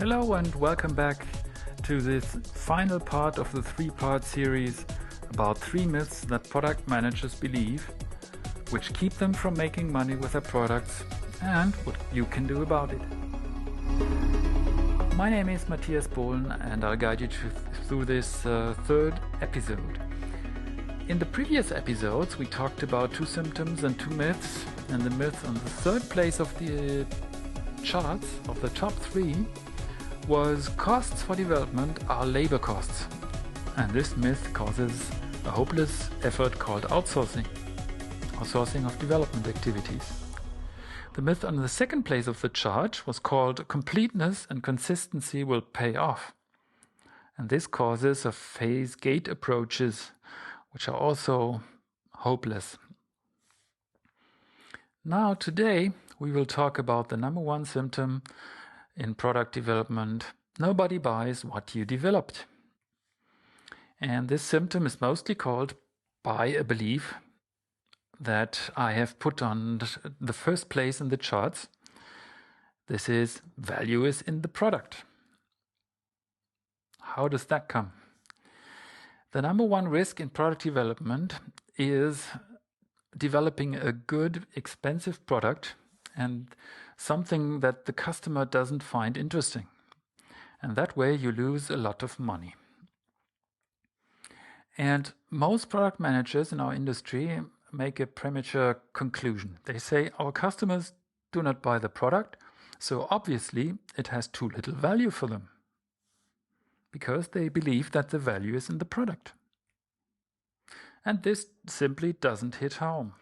Hello and welcome back to this final part of the three-part series about 3 myths that product managers believe, which keep them from making money with their products and what you can do about it. My name is Matthias Bohlen and I'll guide you through this third episode. In the previous episodes we talked about 2 symptoms and 2 myths, and the myth on the third place of the charts of the top 3 was costs for development are labor costs, and this myth causes a hopeless effort called outsourcing of development activities. The myth on the second place of the chart was called completeness and consistency will pay off, and this causes of phase gate approaches which are also hopeless. Now today we will talk about the number 1 symptom in product development: nobody buys what you developed. And this symptom is mostly called by a belief that I have put on the first place in the charts. This is value is in the product. How does that come? The number 1 risk in product development is developing a good, expensive product and something that the customer doesn't find interesting. And that way you lose a lot of money. And most product managers in our industry make a premature conclusion. They say our customers do not buy the product, so obviously it has too little value for them, because they believe that the value is in the product. And this simply doesn't hit home.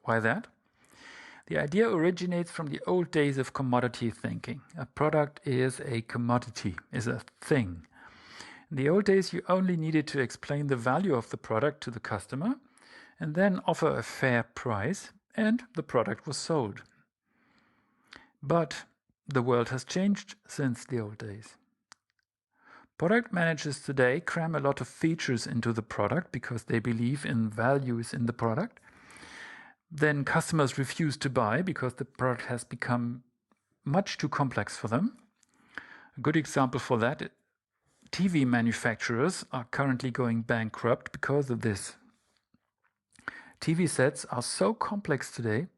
Why that? The idea originates from the old days of commodity thinking. A product is a commodity, is a thing. In the old days, you only needed to explain the value of the product to the customer and then offer a fair price, and the product was sold. But the world has changed since the old days. Product managers today cram a lot of features into the product because they believe in values in the product. Then customers refuse to buy because the product has become much too complex for them. A good example for that, TV manufacturers are currently going bankrupt because of this. TV sets are so complex today,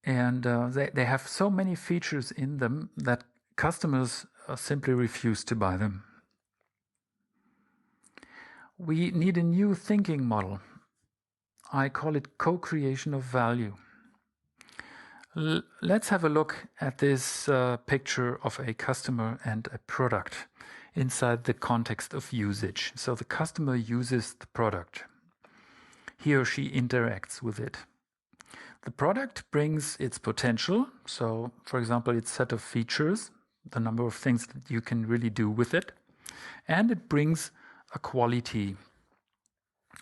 and they have so many features in them that customers simply refuse to buy them. We need a new thinking model. I call it co-creation of value. Let's have a look at this picture of a customer and a product inside the context of usage. So the customer uses the product. He or she interacts with it. The product brings its potential. So, for example, its set of features, the number of things that you can really do with it. And it brings a quality,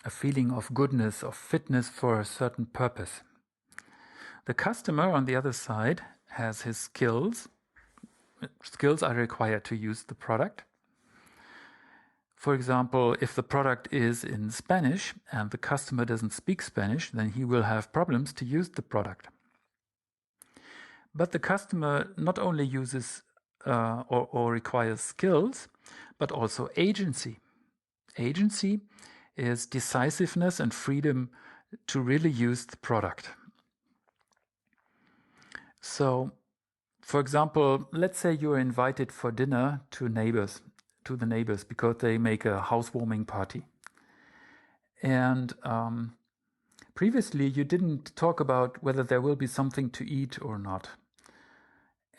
a feeling of goodness, of fitness for a certain purpose. The customer, on the other side, has his skills. Skills are required to use the product. For example, if the product is in Spanish and the customer doesn't speak Spanish, then he will have problems to use the product. But the customer not only uses or requires skills, but also agency. Agency is decisiveness and freedom to really use the product. So, for example, let's say you are invited for dinner to the neighbors because they make a housewarming party. And previously you didn't talk about whether there will be something to eat or not.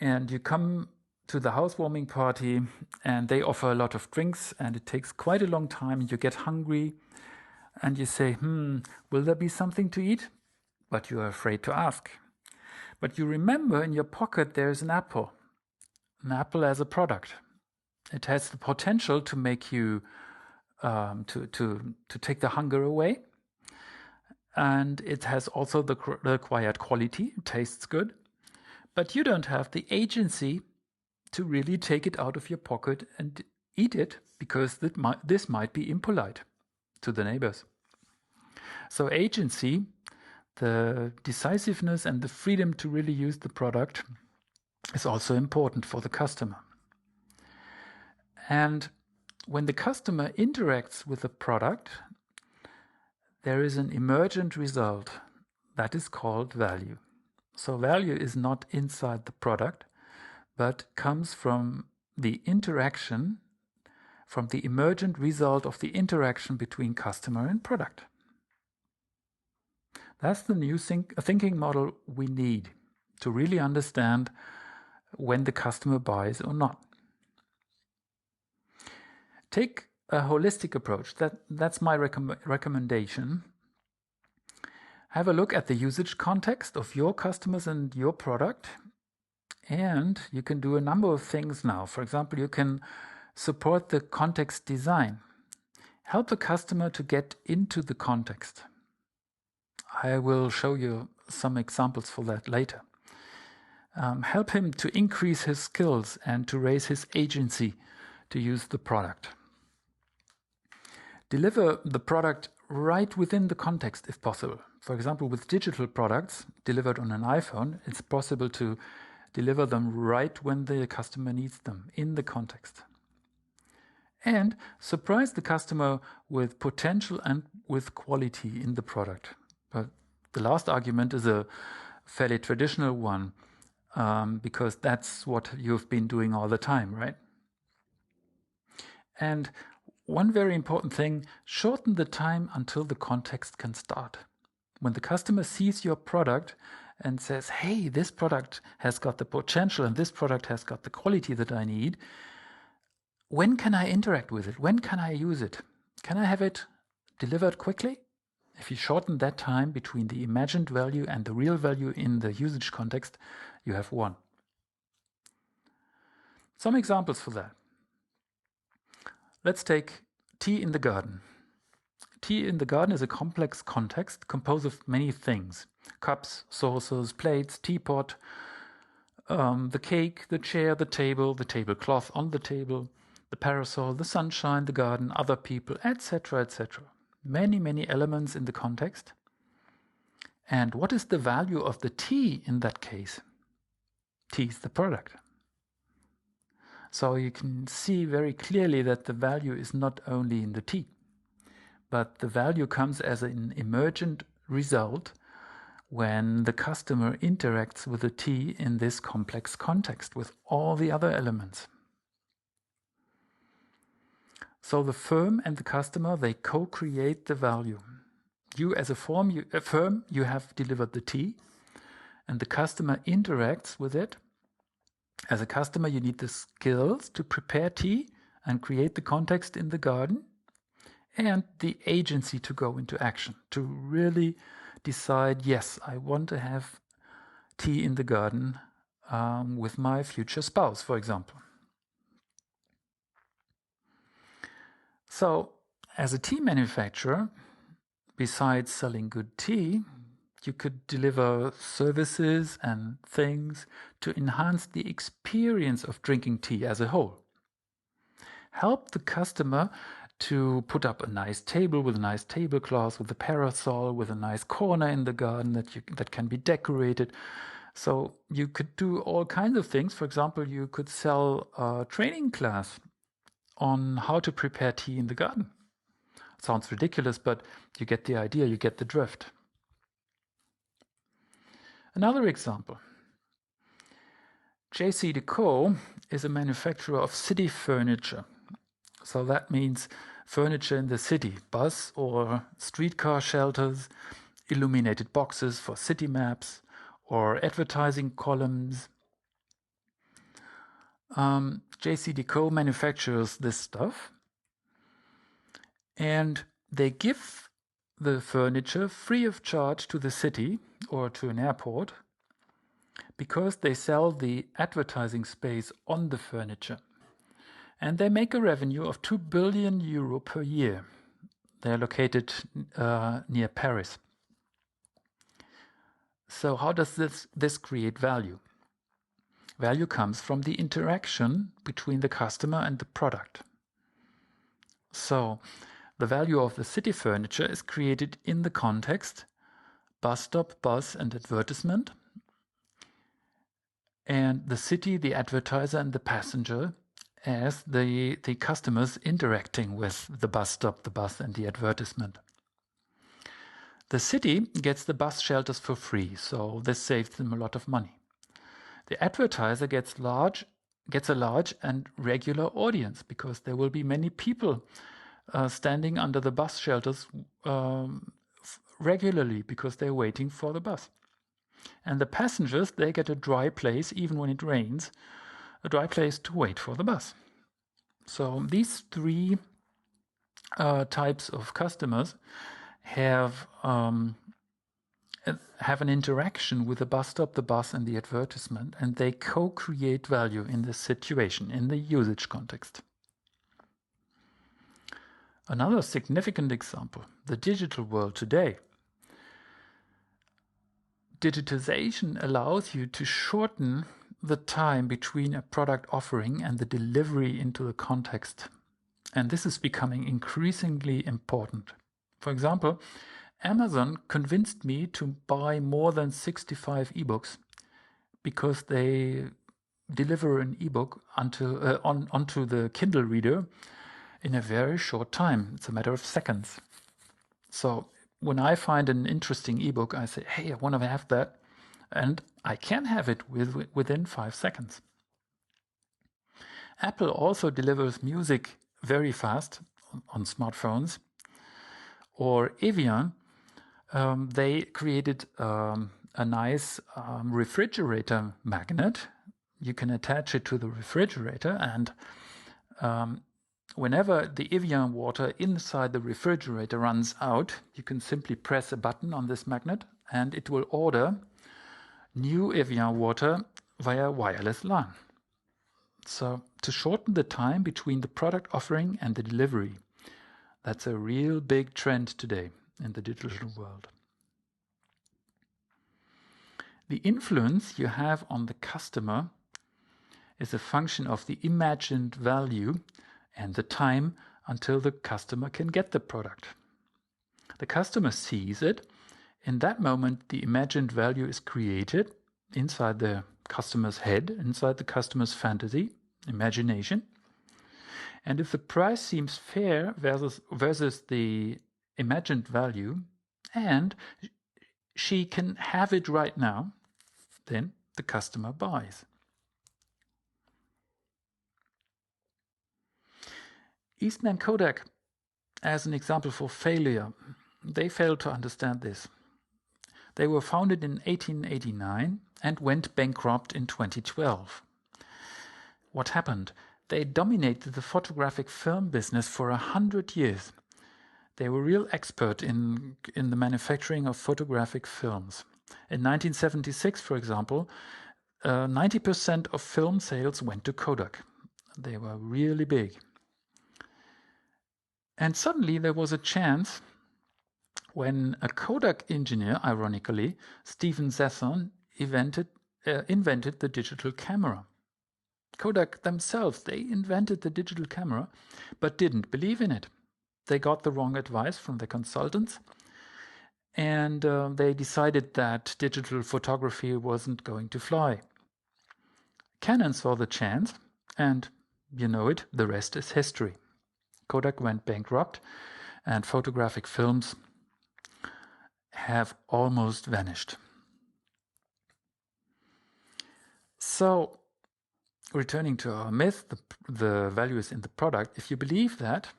And you come to the housewarming party and they offer a lot of drinks and it takes quite a long time. You get hungry and you say, will there be something to eat? But you are afraid to ask. But you remember in your pocket there's an apple as a product. It has the potential to make you, to take the hunger away. And it has also the required quality, it tastes good. But you don't have the agency to really take it out of your pocket and eat it because this might be impolite to the neighbors. So agency, the decisiveness and the freedom to really use the product is also important for the customer. And when the customer interacts with the product, there is an emergent result that is called value. So value is not inside the product, but comes from the interaction, from the emergent result of the interaction between customer and product. That's the new thinking model we need to really understand when the customer buys or not. Take a holistic approach. That's my recommendation. Have a look at the usage context of your customers and your product. And you can do a number of things now. For example, you can support the context design. Help the customer to get into the context. I will show you some examples for that later. Help him to increase his skills and to raise his agency to use the product. Deliver the product right within the context if possible. For example, with digital products delivered on an iPhone, it's possible to deliver them right when the customer needs them, in the context. And surprise the customer with potential and with quality in the product. But the last argument is a fairly traditional one, because that's what you've been doing all the time, right? And one very important thing, shorten the time until the context can start. When the customer sees your product and says, hey, this product has got the potential and this product has got the quality that I need, when can I interact with it? When can I use it? Can I have it delivered quickly? If you shorten that time between the imagined value and the real value in the usage context, you have won. Some examples for that. Let's take tea in the garden. Tea in the garden is a complex context composed of many things. Cups, saucers, plates, teapot, the cake, the chair, the tablecloth on the table, the parasol, the sunshine, the garden, other people, etc., etc. Many, many elements in the context. And what is the value of the tea in that case? Tea is the product. So you can see very clearly that the value is not only in the tea, but the value comes as an emergent result when the customer interacts with the tea in this complex context with all the other elements. So the firm and the customer, they co-create the value. You as a firm, you have delivered the tea, and the customer interacts with it. As a customer, you need the skills to prepare tea and create the context in the garden, and the agency to go into action, to really decide, yes, I want to have tea in the garden with my future spouse, for example. So, as a tea manufacturer, besides selling good tea, you could deliver services and things to enhance the experience of drinking tea as a whole. Help the customer to put up a nice table with a nice tablecloth, with a parasol, with a nice corner in the garden that can be decorated. So you could do all kinds of things. For example, you could sell a training class on how to prepare tea in the garden. Sounds ridiculous, but you get the idea, you get the drift. Another example. JCDecaux is a manufacturer of city furniture. So that means furniture in the city, bus or streetcar shelters, illuminated boxes for city maps, or advertising columns. JCDecaux manufactures this stuff, and they give the furniture free of charge to the city or to an airport because they sell the advertising space on the furniture. And they make a revenue of 2 billion euro per year. They're located near Paris. So how does this create value? Value comes from the interaction between the customer and the product. So the value of the city furniture is created in the context bus stop, bus, and advertisement. and the city, the advertiser, and the passenger as the customers interacting with the bus stop, the bus, and the advertisement. The city gets the bus shelters for free, so this saves them a lot of money. The advertiser gets a large and regular audience because there will be many people standing under the bus shelters regularly because they're waiting for the bus. And the passengers, they get a dry place, even when it rains, a dry place to wait for the bus. So these three types of customers have an interaction with the bus stop, the bus, and the advertisement, and they co-create value in this situation, in the usage context. Another significant example, the digital world today. Digitization allows you to shorten the time between a product offering and the delivery into the context. And this is becoming increasingly important. For example, Amazon convinced me to buy more than 65 ebooks because they deliver an ebook onto the Kindle reader in a very short time. It's a matter of seconds. So when I find an interesting ebook, I say, hey, I want to have that. And I can have it within 5 seconds. Apple also delivers music very fast on smartphones. Or Evian, they created a nice refrigerator magnet. You can attach it to the refrigerator, and whenever the Evian water inside the refrigerator runs out, you can simply press a button on this magnet and it will order new Evian water via wireless LAN. So to shorten the time between the product offering and the delivery, that's a real big trend today in the digital world. The influence you have on the customer is a function of the imagined value and the time until the customer can get the product. The customer sees it. In that moment, the imagined value is created inside the customer's head, inside the customer's fantasy, imagination. And if the price seems fair versus the imagined value, and she can have it right now, then the customer buys. Eastman Kodak, as an example for failure, they failed to understand this. They were founded in 1889 and went bankrupt in 2012. What happened? They dominated the photographic film business for 100 years. They were real expert in the manufacturing of photographic films. In 1976, for example, 90% of film sales went to Kodak. They were really big. And suddenly there was a chance when a Kodak engineer, ironically, Stephen Zasson, invented the digital camera. Kodak themselves, they invented the digital camera, but didn't believe in it. They got the wrong advice from the consultants, and they decided that digital photography wasn't going to fly. Canon saw the chance, and you know it, the rest is history. Kodak went bankrupt, and photographic films have almost vanished. So, returning to our myth, the value is in the product. If you believe that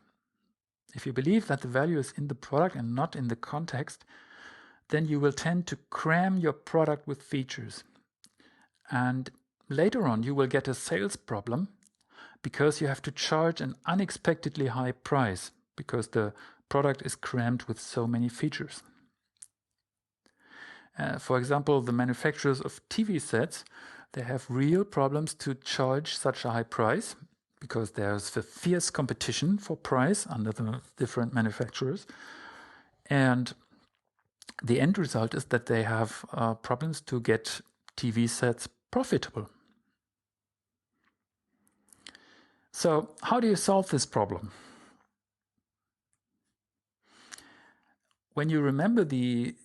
the value is in the product and not in the context, then you will tend to cram your product with features. And later on, you will get a sales problem because you have to charge an unexpectedly high price because the product is crammed with so many features. For example, the manufacturers of TV sets, they have real problems to charge such a high price because there's a fierce competition for price under the different manufacturers. And the end result is that they have problems to get TV sets profitable. So how do you solve this problem? When you remember the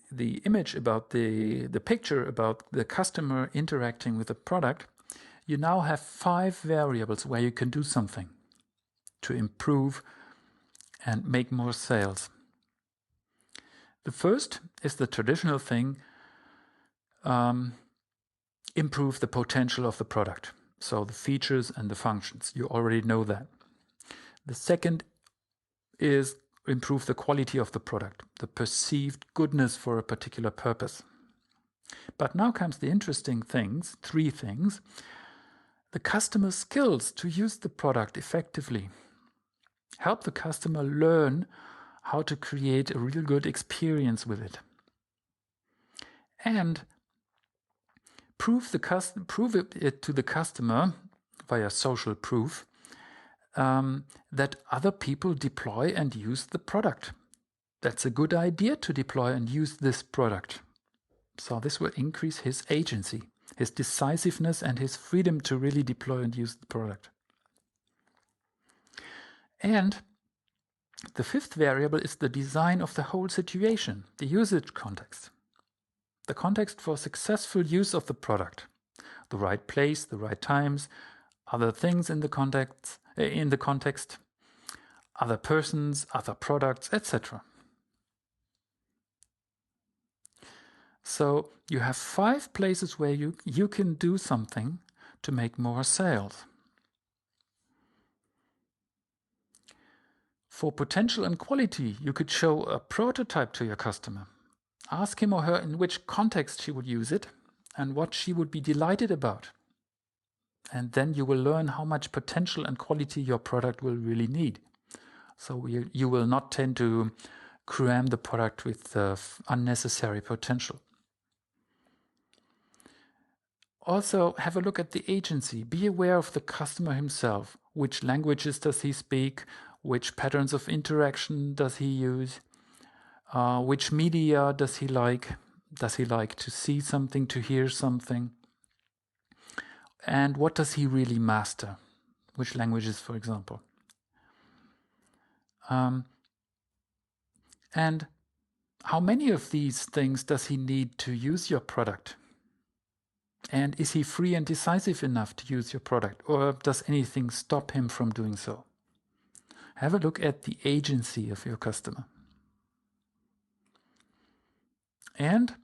image about the picture about the customer interacting with the product, you now have 5 variables where you can do something to improve and make more sales. The first is the traditional thing, improve the potential of the product. So the features and the functions, you already know that. The second is improve the quality of the product, the perceived goodness for a particular purpose. But now comes the interesting things, 3 things. The customer skills to use the product effectively. Help the customer learn how to create a real good experience with it. And prove it to the customer via social proof that other people deploy and use the product. That's a good idea to deploy and use this product. So this will increase his agency, his decisiveness, and his freedom to really deploy and use the product. And the 5th variable is the design of the whole situation, the usage context. The context for successful use of the product, the right place, the right times, other things in the context, other persons, other products, etc. So you have 5 places where you can do something to make more sales. For potential and quality, you could show a prototype to your customer. Ask him or her in which context she would use it and what she would be delighted about. And then you will learn how much potential and quality your product will really need. So you will not tend to cram the product with unnecessary potential. Also, have a look at the agency. Be aware of the customer himself. Which languages does he speak? Which patterns of interaction does he use? Which media does he like? Does he like to see something, to hear something? And what does he really master? Which languages, for example? And how many of these things does he need to use your product? And is he free and decisive enough to use your product? Or does anything stop him from doing so? Have a look at the agency of your customer. And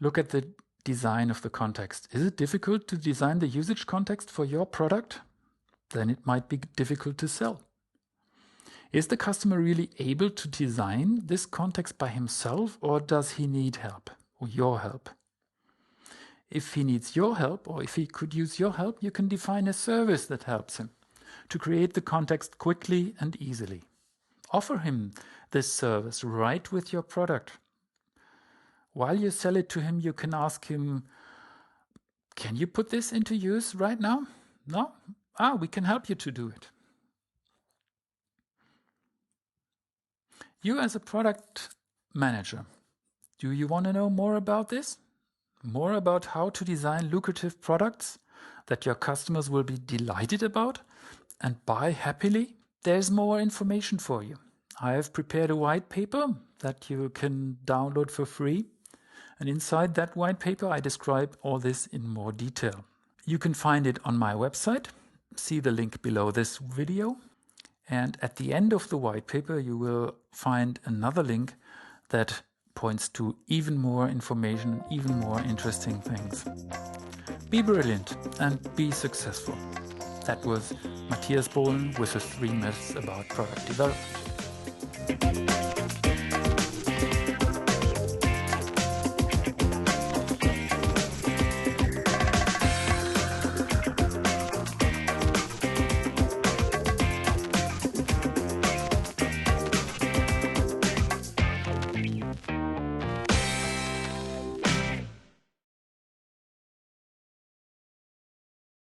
look at the design of the context. Is it difficult to design the usage context for your product? Then it might be difficult to sell. Is the customer really able to design this context by himself, or does he need help, or your help? If he needs your help, or if he could use your help, you can define a service that helps him to create the context quickly and easily. Offer him this service right with your product. While you sell it to him, you can ask him, can you put this into use right now? No? We can help you to do it. You as a product manager, do you want to know more about this? More about how to design lucrative products that your customers will be delighted about and buy happily? There's more information for you. I have prepared a white paper that you can download for free. And inside that white paper, I describe all this in more detail. You can find it on my website. See the link below this video. And at the end of the white paper, you will find another link that points to even more information, even more interesting things. Be brilliant and be successful. That was Matthias Bohlen with the 3 myths about product development.